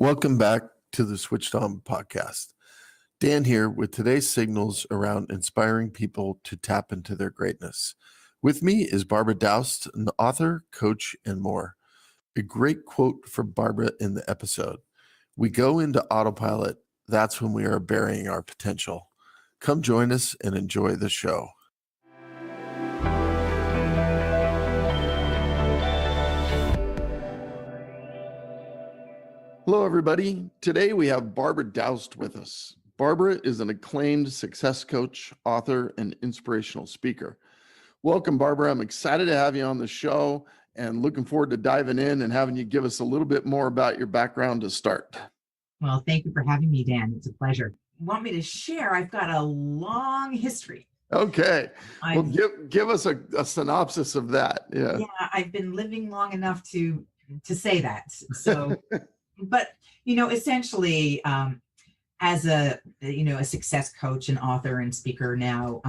Welcome back to the Switched On podcast. Dan here with today's signals around inspiring people to tap into their greatness. With me is Barbara Doust, an author, coach, and more. A great quote from Barbara in the episode. We go into autopilot. That's when we are burying our potential. Come join us and enjoy the show. Hello, everybody. Today we have Barbara Doust with us. Barbara is an acclaimed success coach, author, and inspirational speaker. Welcome, Barbara. I'm excited to have you on the show and looking forward to diving in and having you give us a little bit more about your background to start. Well, thank you for having me, Dan. It's a pleasure. Want me to share? I've got a long history. Okay. Well, give us a synopsis of that. Yeah, I've been living long enough to say that. So, but, essentially, as a success coach and author and speaker now,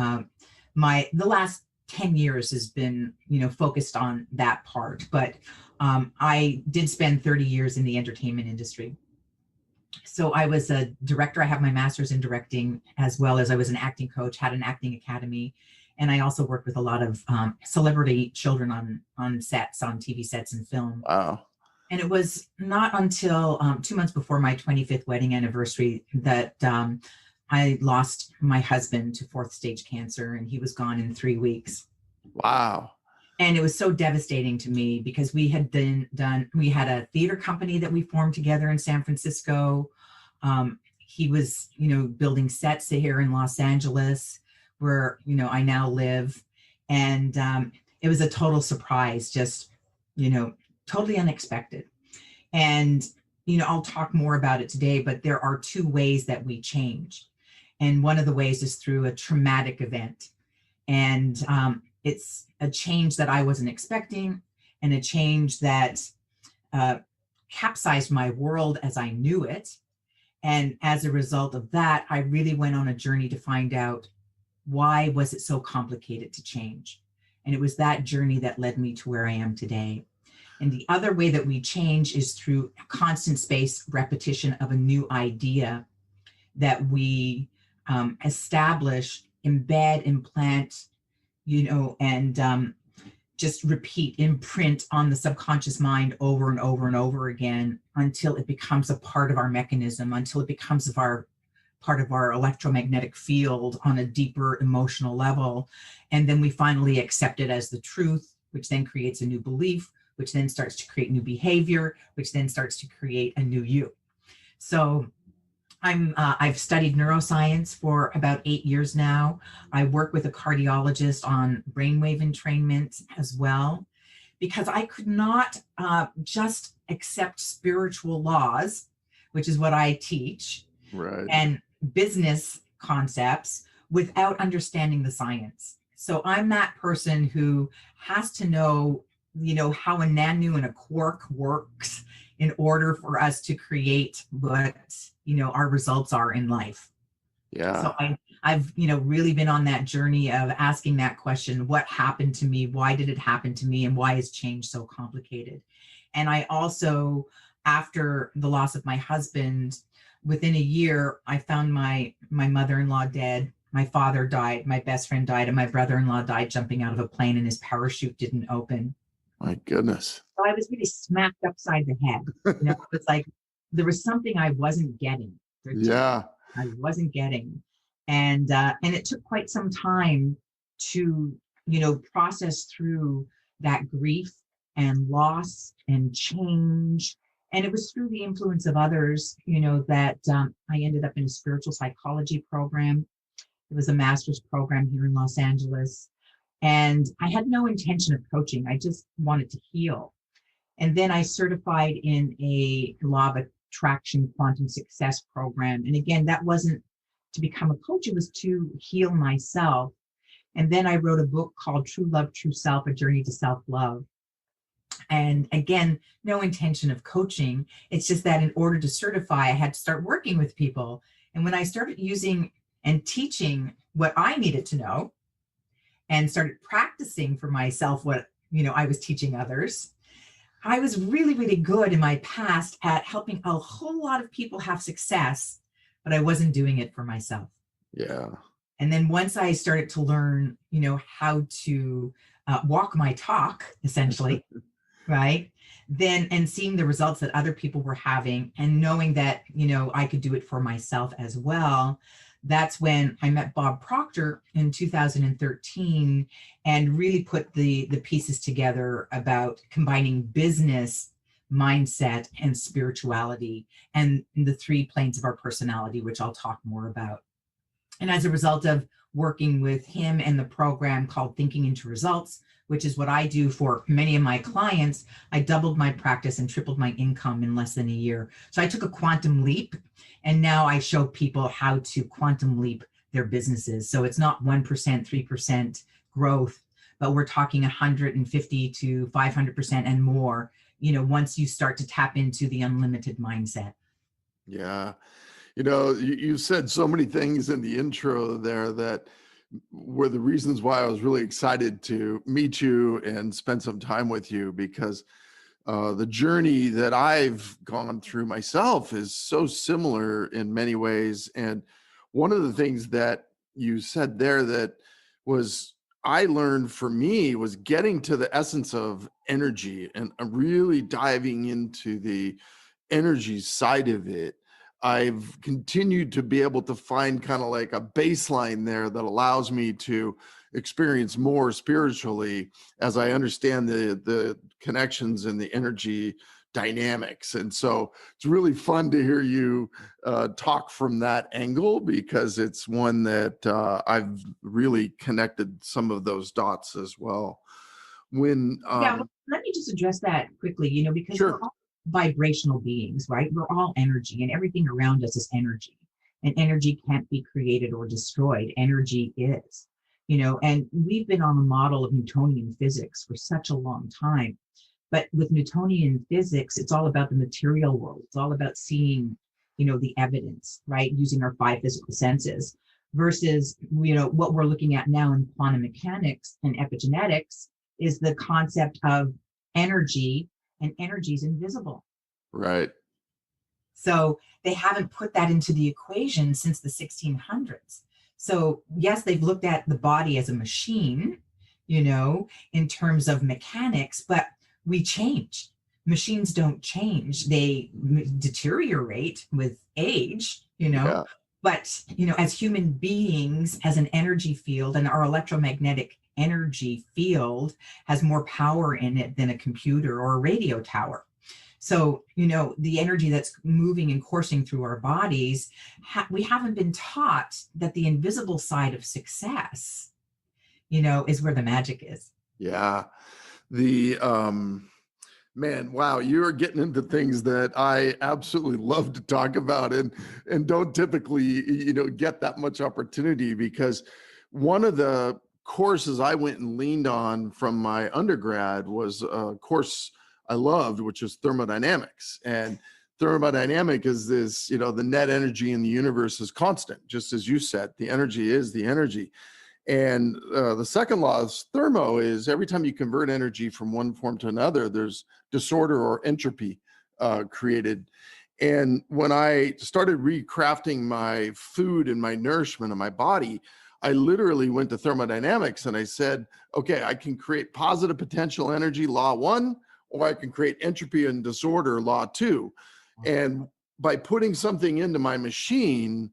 the last 10 years has been, focused on that part. But I did spend 30 years in the entertainment industry. So I was a director. I have my master's in directing, as well as I was an acting coach, had an acting academy. And I also worked with a lot of celebrity children on sets, on TV sets and film. Wow. And it was not until 2 months before my 25th wedding anniversary that I lost my husband to fourth stage cancer, and he was gone in 3 weeks. Wow. And it was so devastating to me because we had we had a theater company that we formed together in San Francisco. He was, building sets here in Los Angeles, where, I now live. And it was a total surprise, just, totally unexpected. And, I'll talk more about it today, but there are two ways that we change. And one of the ways is through a traumatic event. And it's a change that I wasn't expecting, and a change that capsized my world as I knew it. And as a result of that, I really went on a journey to find out, why was it so complicated to change? And it was that journey that led me to where I am today. And the other way that we change is through constant spaced repetition of a new idea that we establish, embed, implant, and just repeat, imprint on the subconscious mind over and over and over again until it becomes a part of our mechanism, until it becomes part of our electromagnetic field on a deeper emotional level. And then we finally accept it as the truth, which then creates a new belief, which then starts to create new behavior, which then starts to create a new you. So I've studied neuroscience for about 8 years now. I work with a cardiologist on brainwave entrainment as well, because I could not just accept spiritual laws, which is what I teach, right, and business concepts without understanding the science. So I'm that person who has to know, how a nanu and a quark works in order for us to create what, our results are in life. Yeah. So I've, really been on that journey of asking that question, what happened to me? Why did it happen to me? And why is change so complicated? And I also, after the loss of my husband, within a year, I found my mother-in-law dead. My father died, my best friend died, and my brother-in-law died jumping out of a plane, and his parachute didn't open. My goodness. So I was really smacked upside the head. It was like there was something I wasn't getting. Yeah. I wasn't getting. And it took quite some time to, process through that grief and loss and change. And it was through the influence of others, that I ended up in a spiritual psychology program. It was a master's program here in Los Angeles. And I had no intention of coaching. I just wanted to heal. And then I certified in a law of attraction quantum success program. And again, that wasn't to become a coach. It was to heal myself. And then I wrote a book called True Love, True Self, A Journey to Self-Love. And again, no intention of coaching. It's just that in order to certify, I had to start working with people. And when I started using and teaching what I needed to know, and started practicing for myself what I was teaching others, I was really, really good in my past at helping a whole lot of people have success, but I wasn't doing it for myself. Yeah. And then once I started to learn, how to walk my talk, essentially, right? Then, and seeing the results that other people were having and knowing that, I could do it for myself as well. That's when I met Bob Proctor in 2013 and really put the pieces together about combining business mindset and spirituality and the three planes of our personality, which I'll talk more about. And as a result of working with him and the program called Thinking into Results, which is what I do for many of my clients, I doubled my practice and tripled my income in less than a year. So I took a quantum leap, and now I show people how to quantum leap their businesses. So it's not 1%, 3% growth, but we're talking 150 to 500% and more, once you start to tap into the unlimited mindset. Yeah. You said so many things in the intro there that were the reasons why I was really excited to meet you and spend some time with you, because the journey that I've gone through myself is so similar in many ways. And one of the things that you said there that was I learned for me was getting to the essence of energy and really diving into the energy side of it. I've continued to be able to find kind of like a baseline there that allows me to experience more spiritually as I understand the connections and the energy dynamics. And so it's really fun to hear you talk from that angle, because it's one that I've really connected some of those dots as well. When Yeah, well, let me just address that quickly, because we're Sure. all vibrational beings, right? We're all energy, and everything around us is energy. And energy can't be created or destroyed. Energy is, and we've been on the model of Newtonian physics for such a long time. But with Newtonian physics, it's all about the material world. It's all about seeing, the evidence, right? Using our five physical senses versus, what we're looking at now in quantum mechanics and epigenetics is the concept of energy, and energy is invisible. Right. So they haven't put that into the equation since the 1600s. So yes, they've looked at the body as a machine, in terms of mechanics, but we change. Machines don't change. They deteriorate with age, Yeah. but, as human beings, as an energy field, and our electromagnetic energy field has more power in it than a computer or a radio tower. So, the energy that's moving and coursing through our bodies, we haven't been taught that the invisible side of success, is where the magic is. Yeah. The Man, wow, you are getting into things that I absolutely love to talk about and don't typically, get that much opportunity, because one of the courses I went and leaned on from my undergrad was a course I loved, which is thermodynamics. And thermodynamic is this, the net energy in the universe is constant, just as you said, the energy is the energy. And the second law of thermo is every time you convert energy from one form to another, there's disorder or entropy created. And when I started recrafting my food and my nourishment of my body, I literally went to thermodynamics and I said, okay, I can create positive potential energy, law one, or I can create entropy and disorder, law two. And by putting something into my machine,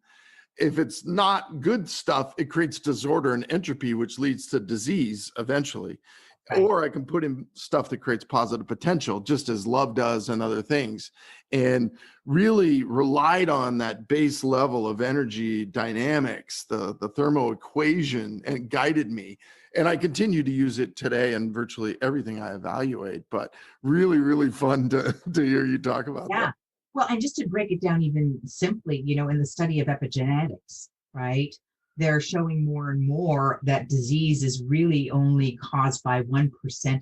if it's not good stuff, it creates disorder and entropy, which leads to disease eventually. Right. Or I can put in stuff that creates positive potential, just as love does and other things. And really relied on that base level of energy dynamics, the thermo equation, and it guided me. And I continue to use it today in virtually everything I evaluate. But really, really fun to hear you talk about that. Yeah. Well, and just to break it down even simply, in the study of epigenetics, right? They're showing more and more that disease is really only caused by 1%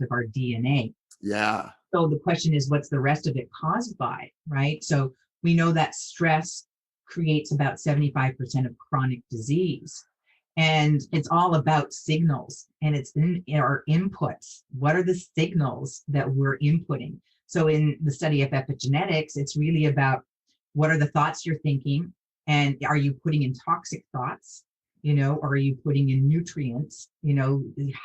of our DNA. Yeah. So the question is, what's the rest of it caused by, right? So we know that stress creates about 75% of chronic disease. And it's all about signals, and it's in our inputs. What are the signals that we're inputting? So in the study of epigenetics, it's really about what are the thoughts you're thinking, and are you putting in toxic thoughts, or are you putting in nutrients,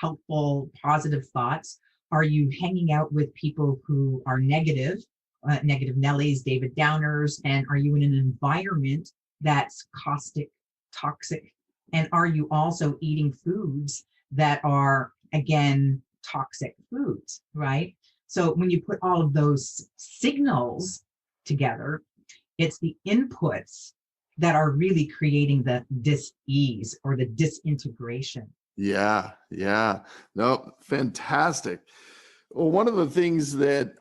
helpful, positive thoughts? Are you hanging out with people who are negative, negative Nellies, David Downers, and are you in an environment that's caustic, toxic? And are you also eating foods that are, again, toxic foods, right? So when you put all of those signals together, it's the inputs that are really creating the dis-ease or the disintegration. Yeah, yeah. No, fantastic. Well, one of the things that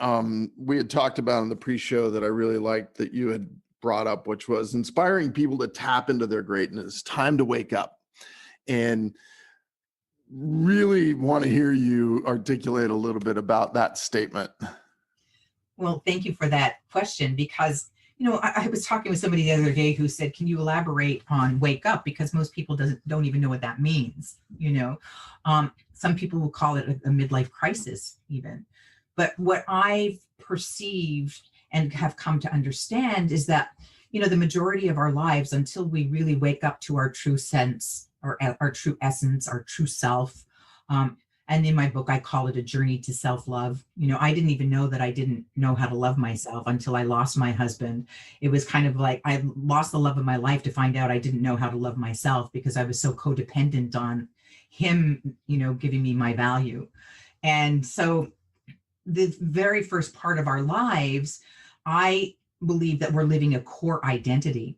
we had talked about in the pre-show that I really liked that you had brought up, which was inspiring people to tap into their greatness, time to wake up. And really want to hear you articulate a little bit about that statement. Well, thank you for that question, because I was talking with somebody the other day who said, "Can you elaborate on wake up?" Because most people don't even know what that means. Some people will call it a midlife crisis, even. But what I've perceived and have come to understand is that the majority of our lives, until we really wake up to our true sense, or our true essence, our true self. And in my book, I call it a journey to self-love. I didn't even know that I didn't know how to love myself until I lost my husband. It was kind of like I lost the love of my life to find out I didn't know how to love myself, because I was so codependent on him, giving me my value. And so the very first part of our lives, I believe that we're living a core identity.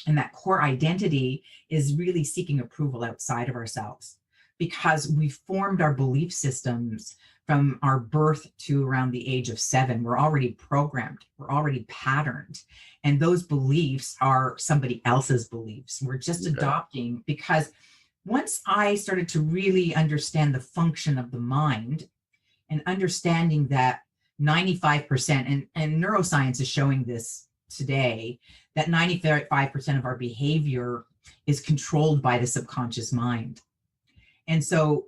And that core identity is really seeking approval outside of ourselves, because we formed our belief systems from our birth to around the age of 7. We're already programmed, we're already patterned. And those beliefs are somebody else's beliefs. We're just adopting, because once I started to really understand the function of the mind, and understanding that 95%, and neuroscience is showing this today, that 95% of our behavior is controlled by the subconscious mind. And so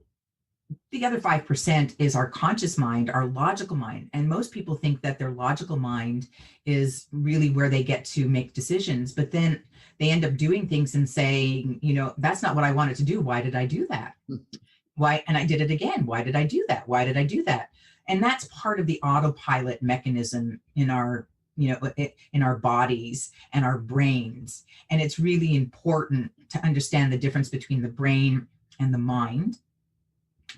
the other 5% is our conscious mind, our logical mind. And most people think that their logical mind is really where they get to make decisions, but then they end up doing things and saying, that's not what I wanted to do. Why did I do that? Why? And I did it again. Why did I do that? Why did I do that? And that's part of the autopilot mechanism in our in our bodies and our brains. And it's really important to understand the difference between the brain and the mind,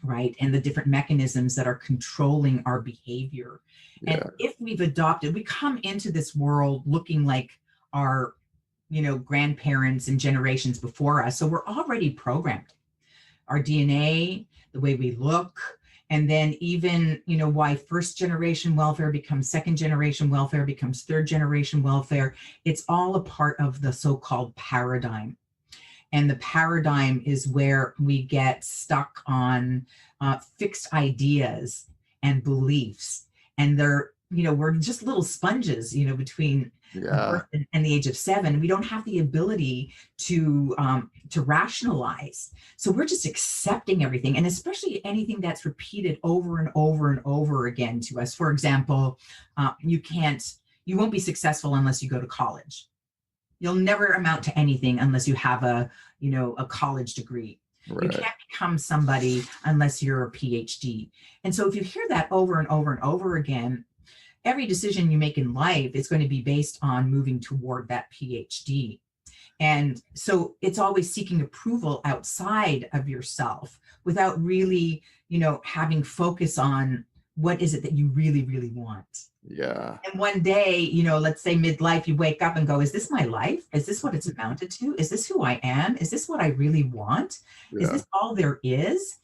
right? And the different mechanisms that are controlling our behavior. Yeah. And if we've adopted, we come into this world looking like our, grandparents and generations before us. So we're already programmed. Our DNA, the way we look, and then even, why first generation welfare becomes second generation welfare, becomes third generation welfare. It's all a part of the so-called paradigm. And the paradigm is where we get stuck on fixed ideas and beliefs. And they're, we're just little sponges, between birth and the age of 7. We don't have the ability to rationalize. So we're just accepting everything, and especially anything that's repeated over and over and over again to us. For example, you won't be successful unless you go to college. You'll never amount to anything unless you have a college degree. Right. You can't become somebody unless you're a PhD. And so if you hear that over and over and over again, every decision you make in life is going to be based on moving toward that PhD. And so it's always seeking approval outside of yourself without really, having focus on what is it that you really, really want. Yeah. And one day, let's say midlife, you wake up and go, is this my life? Is this what it's amounted to? Is this who I am? Is this what I really want? Yeah. Is this all there is?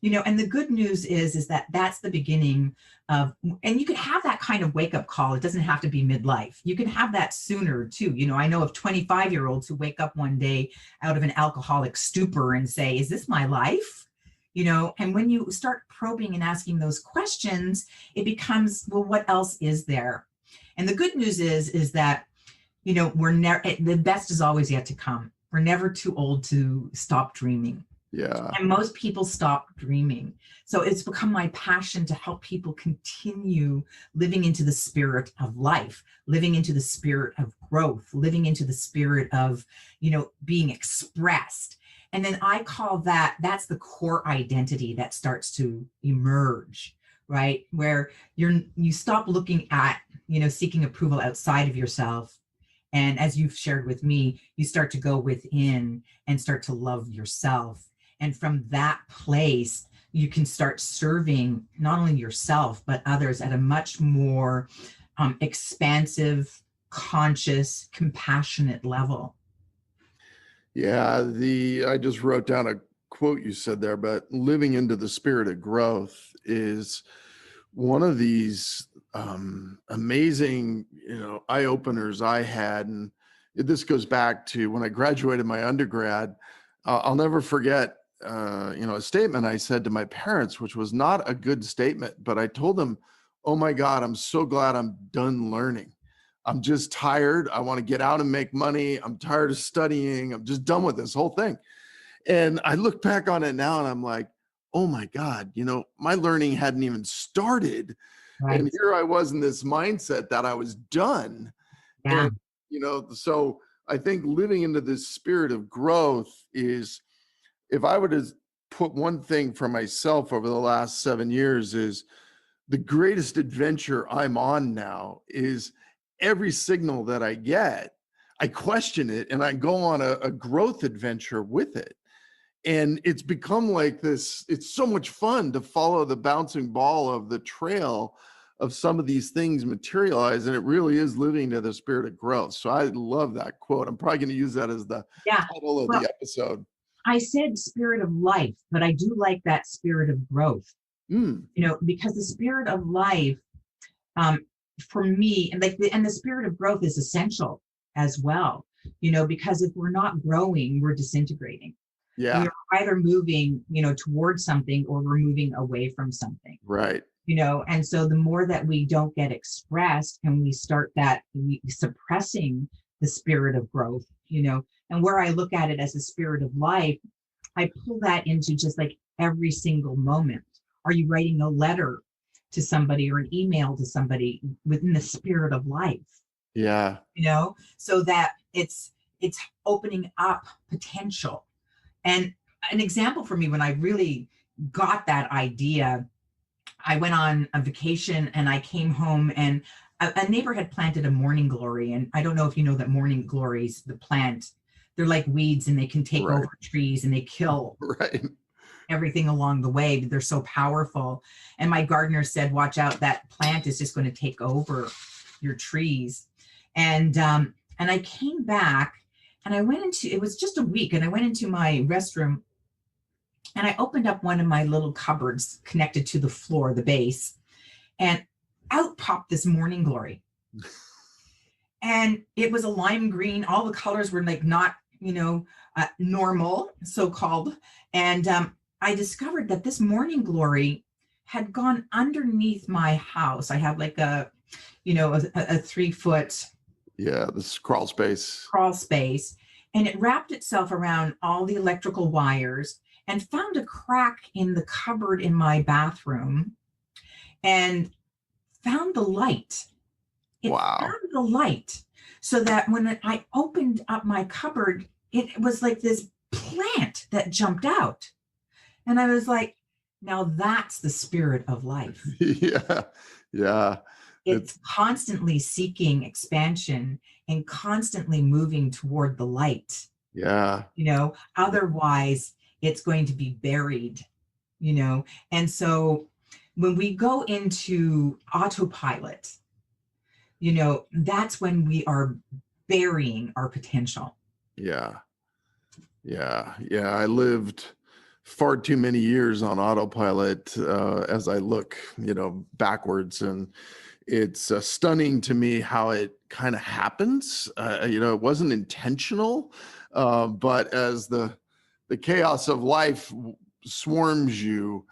And the good news is that that's the beginning of, and you can have that kind of wake up call. It doesn't have to be midlife. You can have that sooner too. I know of 25-year-olds who wake up one day out of an alcoholic stupor and say, is this my life? And when you start probing and asking those questions, it becomes, well, what else is there? And the good news is that, we're never, the best is always yet to come. We're never too old to stop dreaming. Yeah. And most people stop dreaming. So it's become my passion to help people continue living into the spirit of life, living into the spirit of growth, living into the spirit of, being expressed. And then I call that's the core identity that starts to emerge, right? Where you stop looking at, seeking approval outside of yourself. And as you've shared with me, you start to go within and start to love yourself. And from that place, you can start serving not only yourself, but others at a much more expansive, conscious, compassionate level. Yeah. I just wrote down a quote you said there, but living into the spirit of growth is one of these amazing, eye openers I had. And this goes back to when I graduated my undergrad. I'll never forget, a statement I said to my parents, which was not a good statement, but I told them, "Oh my God, I'm so glad I'm done learning. I'm just tired. I want to get out and make money. I'm tired of studying. I'm just done with this whole thing." And I look back on it now and I'm like, oh my God, my learning hadn't even started. And Right. here I was in this mindset that I was done. Yeah. And, so I think living into this spirit of growth is, if I were to put one thing for myself over the last 7 years, is the greatest adventure I'm on now is every signal that I get, I question it and I go on a growth adventure with it. And it's become like this. It's so much fun to follow the bouncing ball of the trail of some of these things materialize. And it really is living to the spirit of growth. So I love that quote. I'm probably going to use that as the Yeah. title of Well, the episode. I said spirit of life, but I do like that spirit of growth, Mm, because the spirit of life, um, for me, and the spirit of growth is essential as well, because if we're not growing, we're disintegrating. We yeah, are either moving, towards something or we're moving away from something, right. and so the more that we don't get expressed and we start suppressing the spirit of growth, and where I look at it as the spirit of life, I pull that into just like every single moment. Are you writing a letter to somebody or an email to somebody within the spirit of life? Yeah. So that it's opening up potential. And an example for me when I really got that idea, I went on a vacation and I came home and a neighbor had planted a morning glory. And I don't know if you know that morning glories, the plant, they're like weeds and they can take Right. over trees and they kill Right. everything along the way. But they're so powerful. And my gardener said, watch out, that plant is just going to take over your trees. And I came back and it was just a week, and I went into my restroom and I opened up one of my little cupboards connected to the floor, the base, and out popped this morning glory. And it was a lime green. All the colors were like not, normal, so called. And I discovered that this morning glory had gone underneath my house. I have like a 3 foot Yeah. This crawl space. crawl space, and it wrapped itself around all the electrical wires and found a crack in the cupboard in my bathroom and found the light. It Wow. found the light so that when I opened up my cupboard, it was like this plant that jumped out. And I was like, now that's the spirit of life. Yeah. Yeah. It's constantly seeking expansion and constantly moving toward the light. Yeah. Otherwise it's going to be buried. And so when we go into autopilot, that's when we are burying our potential. Yeah. Yeah. Yeah. I lived far too many years on autopilot as I look, backwards. And it's stunning to me how it kind of happens. It wasn't intentional, but as the chaos of life swarms you,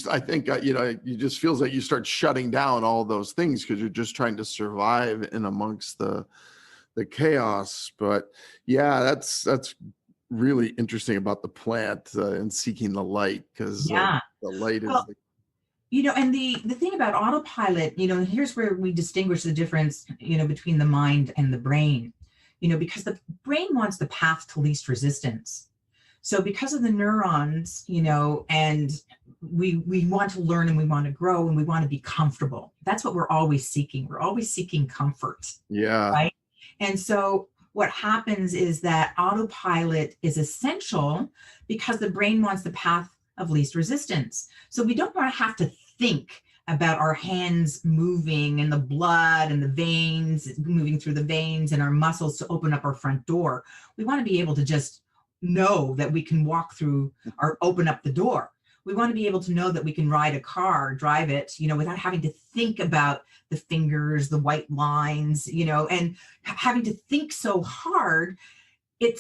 I think, you just feels like you start shutting down all those things because you're just trying to survive in amongst the chaos. But yeah, that's really interesting about the plant and seeking the light, because Yeah. the light is Well, and the thing about autopilot, here's where we distinguish the difference, between the mind and the brain, because the brain wants the path to least resistance. So because of the neurons, and we want to learn and we want to grow and we want to be comfortable. That's what we're always seeking. We're always seeking comfort, yeah, right? And so what happens is that autopilot is essential because the brain wants the path of least resistance. So we don't want to have to think about our hands moving and the blood and the veins moving through the veins and our muscles to open up our front door. We want to be able to just know that we can walk through or open up the door. We want to be able to know that we can ride a car, drive it, without having to think about the fingers, the white lines, and having to think so hard. It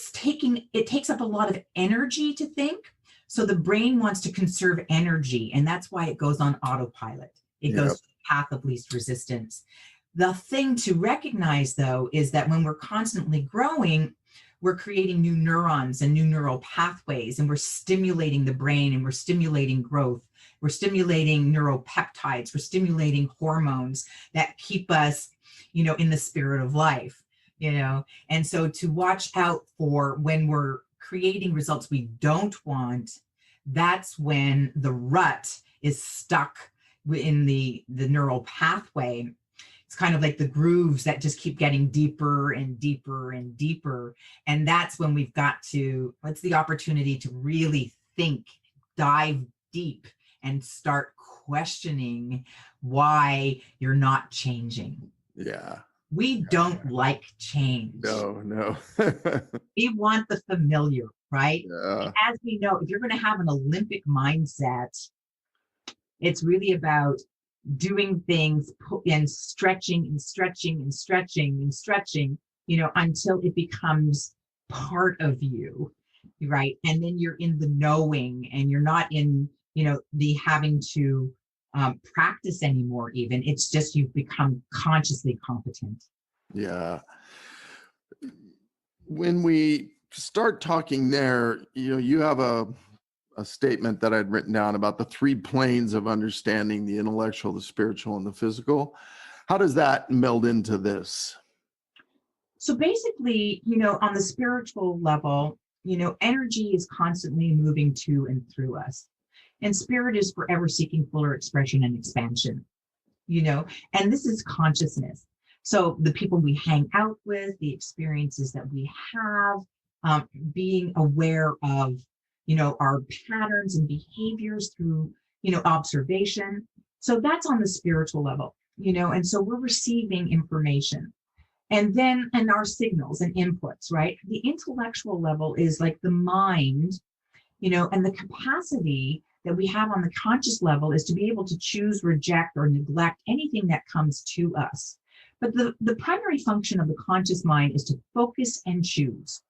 takes up a lot of energy to think. So the brain wants to conserve energy, and that's why it goes on autopilot. It goes to the path of least resistance. The thing to recognize, though, is that when we're constantly growing, we're creating new neurons and new neural pathways, and we're stimulating the brain, and we're stimulating growth. We're stimulating neuropeptides. We're stimulating hormones that keep us, in the spirit of life, And so to watch out for when we're creating results we don't want, that's when the rut is stuck in the neural pathway. It's kind of like the grooves that just keep getting deeper and deeper and deeper. And that's when it's the opportunity to really think, dive deep, and start questioning why you're not changing. Yeah. We don't like change. No. We want the familiar, right? Yeah. And as we know, if you're going to have an Olympic mindset, it's really about doing things and stretching and stretching and stretching and stretching, until it becomes part of you, right? And then you're in the knowing, and you're not in, the having to practice anymore. Even it's just you've become consciously competent. Yeah. When we start talking there, you have a statement that I'd written down about the 3 planes of understanding: the intellectual, the spiritual, and the physical. How does that meld into this? So basically, on the spiritual level, energy is constantly moving to and through us. And spirit is forever seeking fuller expression and expansion, and this is consciousness. So the people we hang out with, the experiences that we have, being aware of, our patterns and behaviors through, observation. So that's on the spiritual level, and so we're receiving information. And then, and our signals and inputs, right? The intellectual level is like the mind, and the capacity that we have on the conscious level is to be able to choose, reject, or neglect anything that comes to us. But the primary function of the conscious mind is to focus and choose.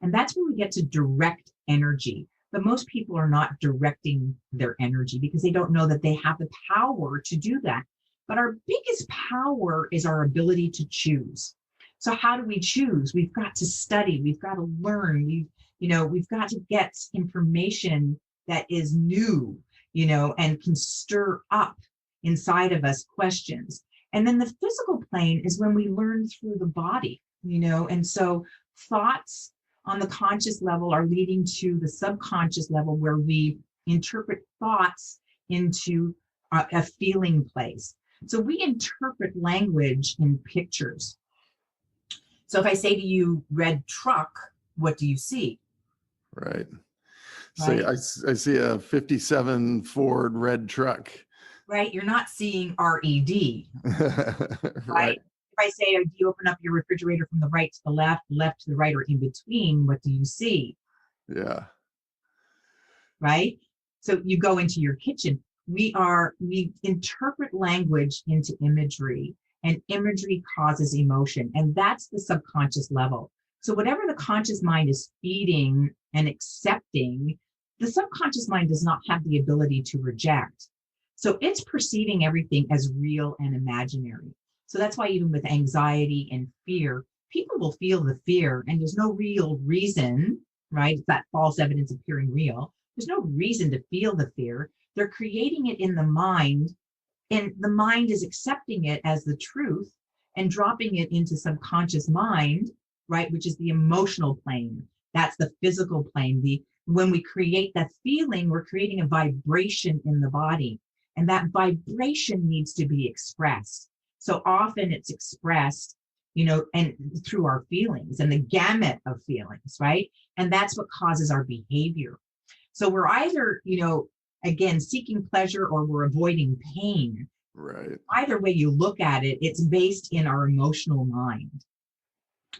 And that's where we get to direct energy. But most people are not directing their energy because they don't know that they have the power to do that. But our biggest power is our ability to choose. So how do we choose? We've got to study. We've got to learn. We've got to get information that is new, and can stir up inside of us questions. And then the physical plane is when we learn through the body, and so thoughts on the conscious level are leading to the subconscious level, where we interpret thoughts into a feeling place. So we interpret language in pictures. So if I say to you, red truck, what do you see? Right. Right? So I see a 57 Ford red truck. Right? You're not seeing RED. Right. If I say, do you open up your refrigerator from the right to the left to the right, or in between, what do you see? Yeah. Right? So you go into your kitchen. We interpret language into imagery, and imagery causes emotion. And that's the subconscious level. So whatever the conscious mind is feeding and accepting, the subconscious mind does not have the ability to reject. So it's perceiving everything as real and imaginary. So that's why even with anxiety and fear, people will feel the fear and there's no real reason, right? It's that false evidence appearing real. There's no reason to feel the fear. They're creating it in the mind, and the mind is accepting it as the truth and dropping it into subconscious mind, right? Which is the emotional plane. That's the physical plane. When we create that feeling, we're creating a vibration in the body, and that vibration needs to be expressed. So often it's expressed, and through our feelings and the gamut of feelings, right? And that's what causes our behavior. So we're either, again, seeking pleasure or we're avoiding pain. Right. Either way you look at it, it's based in our emotional mind.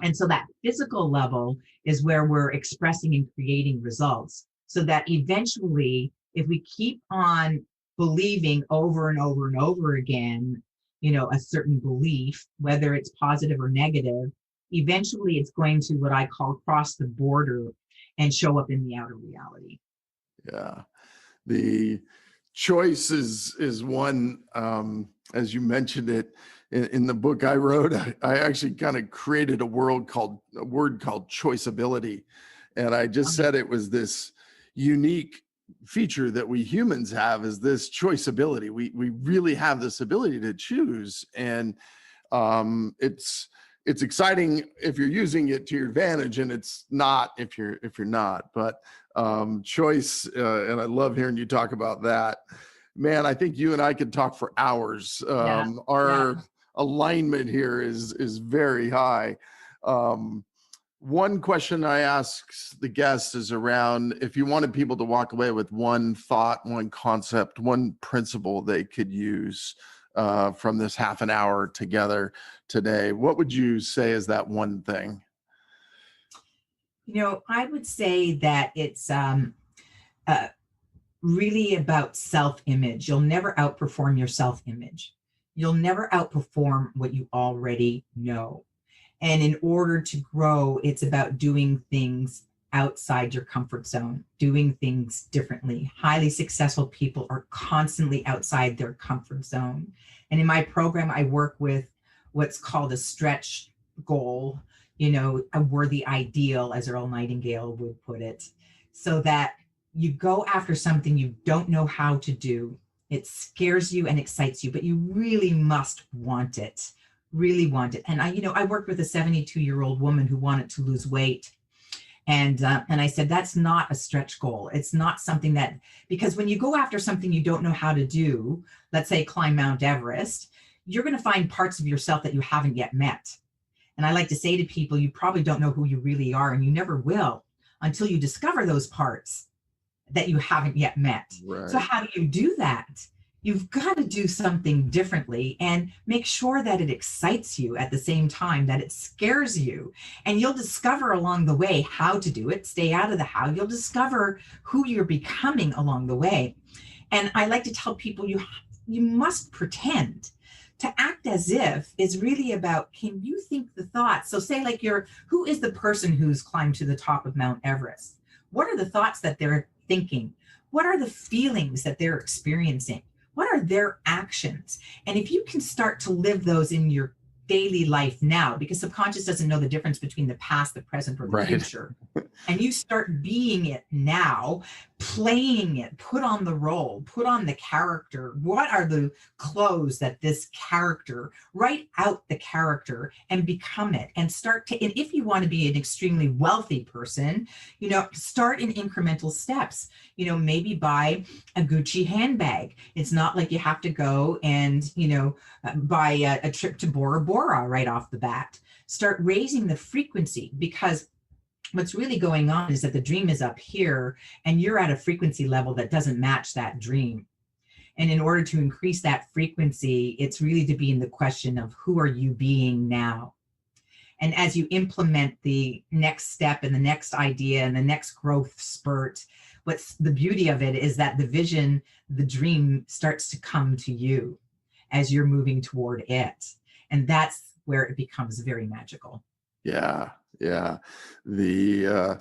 And so that physical level is where we're expressing and creating results. So that eventually, if we keep on believing over and over and over again, a certain belief, whether it's positive or negative, eventually it's going to what I call cross the border and show up in the outer reality. Yeah. The choice is one, as you mentioned it in the book I wrote. I actually kind of created a word called choiceability. And I just said it was this unique feature that we humans have, is this choiceability. We really have this ability to choose. And it's exciting if you're using it to your advantage, and it's not if you're not. But choice, and I love hearing you talk about that. Man, I think you and I could talk for hours. Our alignment here is very high. One question I ask the guests is around, if you wanted people to walk away with one thought, one concept, one principle they could use from this half an hour together today, what would you say is that one thing? I would say that it's really about self-image. You'll never outperform your self-image. You'll never outperform what you already know. And in order to grow, it's about doing things outside your comfort zone, doing things differently. Highly successful people are constantly outside their comfort zone. And in my program, I work with what's called a stretch goal, a worthy ideal, as Earl Nightingale would put it, so that you go after something you don't know how to do. It scares you and excites you, but you really must want it. Really want it. And I worked with a 72-year-old woman who wanted to lose weight. And I said, that's not a stretch goal. It's not something that, because when you go after something you don't know how to do, let's say climb Mount Everest, you're going to find parts of yourself that you haven't yet met. And I like to say to people, you probably don't know who you really are, and you never will until you discover those parts that you haven't yet met. Right. So how do you do that? You've got to do something differently and make sure that it excites you at the same time, that it scares you. And you'll discover along the way how to do it. Stay out of the how. You'll discover who you're becoming along the way. And I like to tell people you must pretend. To act as if is really about, can you think the thoughts? So say like who is the person who's climbed to the top of Mount Everest? What are the thoughts that they're thinking? What are the feelings that they're experiencing? What are their actions? And if you can start to live those in your daily life now, because subconscious doesn't know the difference between the past, the present, or the future. And you start being it now, playing it, put on the role, put on the character. What are the clothes that this character, write out the character and become it, and start to, and if you want to be an extremely wealthy person, start in incremental steps. Maybe buy a Gucci handbag. It's not like you have to go and, buy a trip to Bora Bora right off the bat. Start raising the frequency, because what's really going on is that the dream is up here and you're at a frequency level that doesn't match that dream. And in order to increase that frequency, it's really to be in the question of, who are you being now? And as you implement the next step and the next idea and the next growth spurt, what's the beauty of it is that the vision, the dream starts to come to you as you're moving toward it. And that's where it becomes very magical. Yeah. The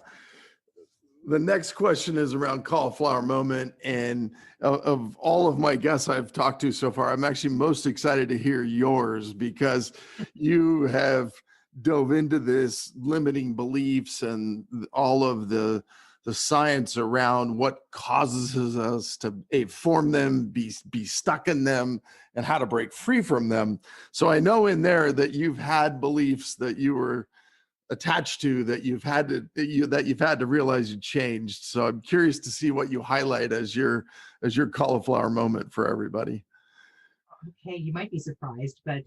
next question is around cauliflower moment. And of all of my guests I've talked to so far, I'm actually most excited to hear yours, because you have dove into this limiting beliefs and all of the science around what causes us to form them, be stuck in them, and how to break free from them. So I know in there that you've had beliefs that you were attached to, that you've had to realize you changed. So I'm curious to see what you highlight as your cauliflower moment for everybody. Okay, you might be surprised, but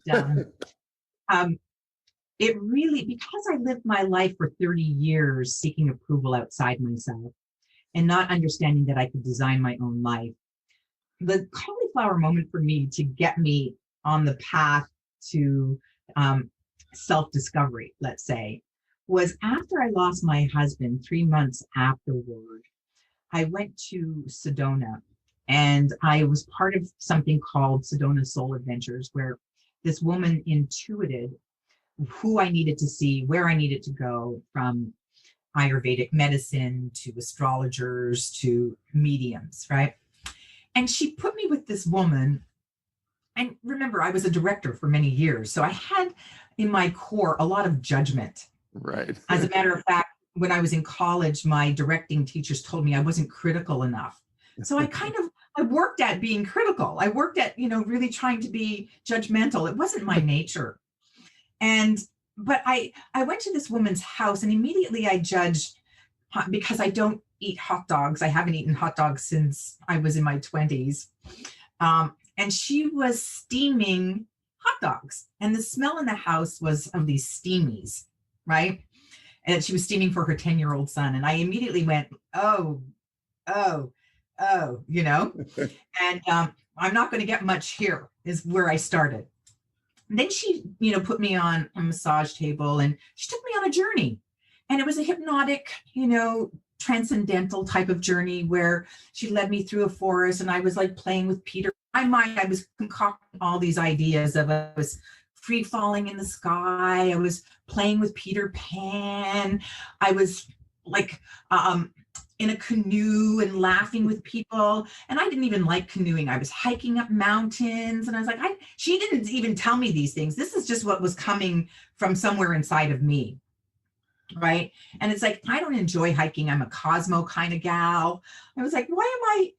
um, it really, because I lived my life for 30 years seeking approval outside myself and not understanding that I could design my own life, the cauliflower moment for me to get me on the path to self-discovery, let's say, was after I lost my husband 3 months afterward. I went to Sedona, and I was part of something called Sedona Soul Adventures, where this woman intuited who I needed to see, where I needed to go, from Ayurvedic medicine to astrologers to mediums, right? And she put me with this woman. And remember, I was a director for many years. So I had in my core a lot of judgment. Right. As a matter of fact, when I was in college, my directing teachers told me I wasn't critical enough. So I worked at being critical. I worked at, really trying to be judgmental. It wasn't my nature. And but I went to this woman's house, and immediately I judged because I don't eat hot dogs. I haven't eaten hot dogs since I was in my 20s. And she was steaming hot dogs, and the smell in the house was of these steamies, right? And she was steaming for her 10-year-old son. And I immediately went, oh, oh, oh, and I'm not going to get much here, is where I started. And then she, put me on a massage table, and she took me on a journey. And it was a hypnotic, transcendental type of journey where she led me through a forest, and I was like playing with Peter. In my mind, I was concocting all these ideas of I was free falling in the sky. I was playing with Peter Pan. I was like in a canoe and laughing with people. And I didn't even like canoeing. I was hiking up mountains, and I was like, she didn't even tell me these things. This is just what was coming from somewhere inside of me. Right. And it's like, I don't enjoy hiking. I'm a Cosmo kind of gal. I was like, why am I,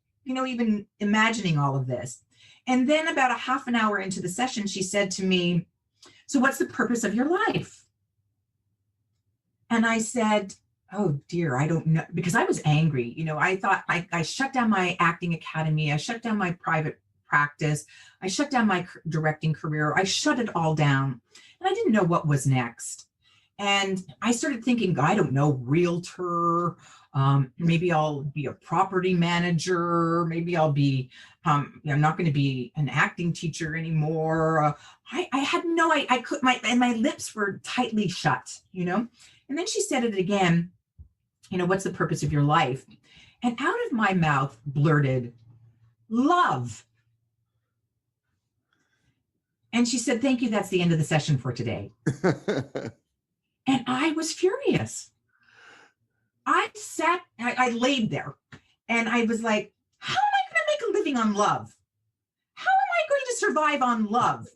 even imagining all of this? And then about a half an hour into the session, she said to me, so what's the purpose of your life? And I said, oh dear, I don't know, because I was angry. I thought I shut down my acting academy. I shut down my private practice. I shut down my directing career. I shut it all down. And I didn't know what was next. And I started thinking, I don't know, realtor, maybe I'll be a property manager. Maybe I'll be, I'm not going to be an acting teacher anymore. I had I could, my lips were tightly shut, And then she said it again, what's the purpose of your life? And out of my mouth blurted, love. And she said, thank you. That's the end of the session for today. And I was furious. I laid there, and I was like, how am I going to make a living on love? How am I going to survive on love?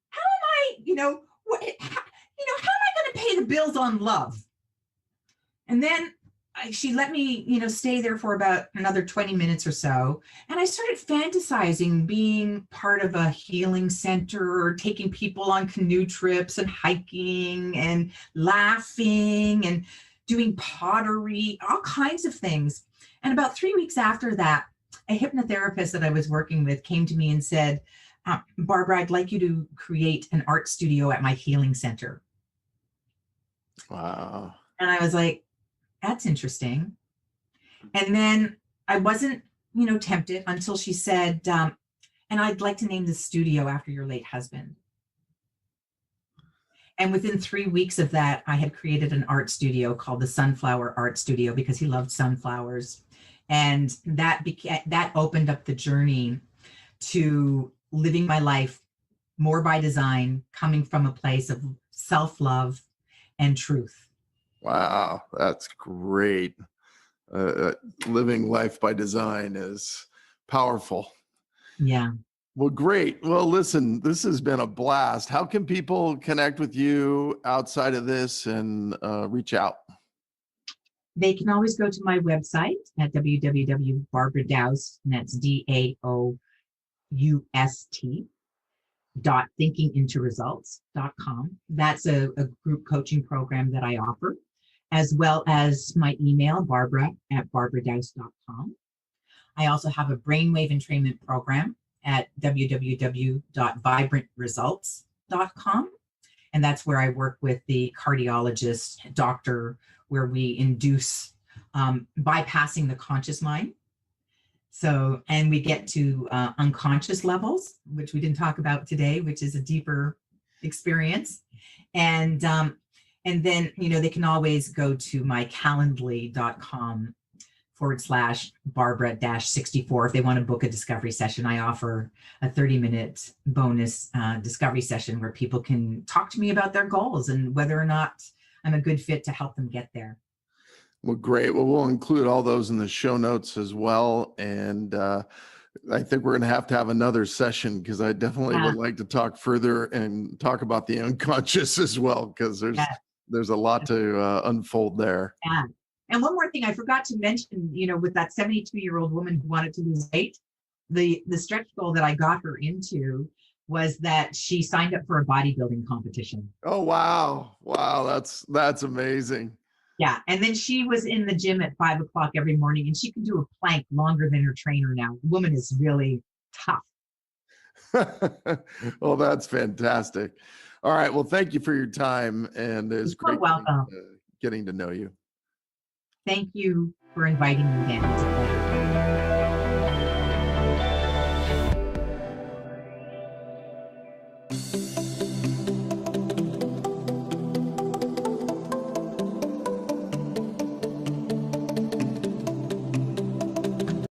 How am I, how am I going to pay the bills on love? And then she let me, stay there for about another 20 minutes or so. And I started fantasizing being part of a healing center, taking people on canoe trips and hiking and laughing and doing pottery, all kinds of things. And about 3 weeks after that, a hypnotherapist that I was working with came to me and said, Barbara, I'd like you to create an art studio at my healing center. Wow. And I was like, that's interesting. And then I wasn't, tempted until she said, and I'd like to name the studio after your late husband. And within 3 weeks of that, I had created an art studio called the Sunflower Art Studio because he loved sunflowers. And that opened up the journey to living my life more by design, coming from a place of self-love and truth. Wow, that's great. Living life by design is powerful. Yeah. Well, great. Well, listen, this has been a blast. How can people connect with you outside of this and reach out? They can always go to my website at www.barbaradoust, and that's DAOUST, thinkingintoresults.com. That's a group coaching program that I offer, as well as my email, barbara@barbaradoust.com. I also have a brainwave entrainment program at www.vibrantresults.com. And that's where I work with the cardiologist doctor, where we induce bypassing the conscious mind. So, and we get to unconscious levels, which we didn't talk about today, which is a deeper experience. And then, they can always go to my calendly.com/Barbara-64 if they want to book a discovery session. I offer a 30-minute bonus discovery session where people can talk to me about their goals and whether or not I'm a good fit to help them get there. Well, great. Well, we'll include all those in the show notes as well. And I think we're going to have another session, because I definitely would like to talk further and talk about the unconscious as well, because there's a lot to unfold there. Yeah. And one more thing I forgot to mention, with that 72-year-old woman who wanted to lose weight, the stretch goal that I got her into was that she signed up for a bodybuilding competition. Oh, wow. Wow. That's amazing. Yeah. And then she was in the gym at 5 o'clock every morning, and she can do a plank longer than her trainer now. The woman is really tough. Well, that's fantastic. All right. Well, thank you for your time. And it's great welcome. getting to know you. Thank you for inviting me, Dan. It's a pleasure.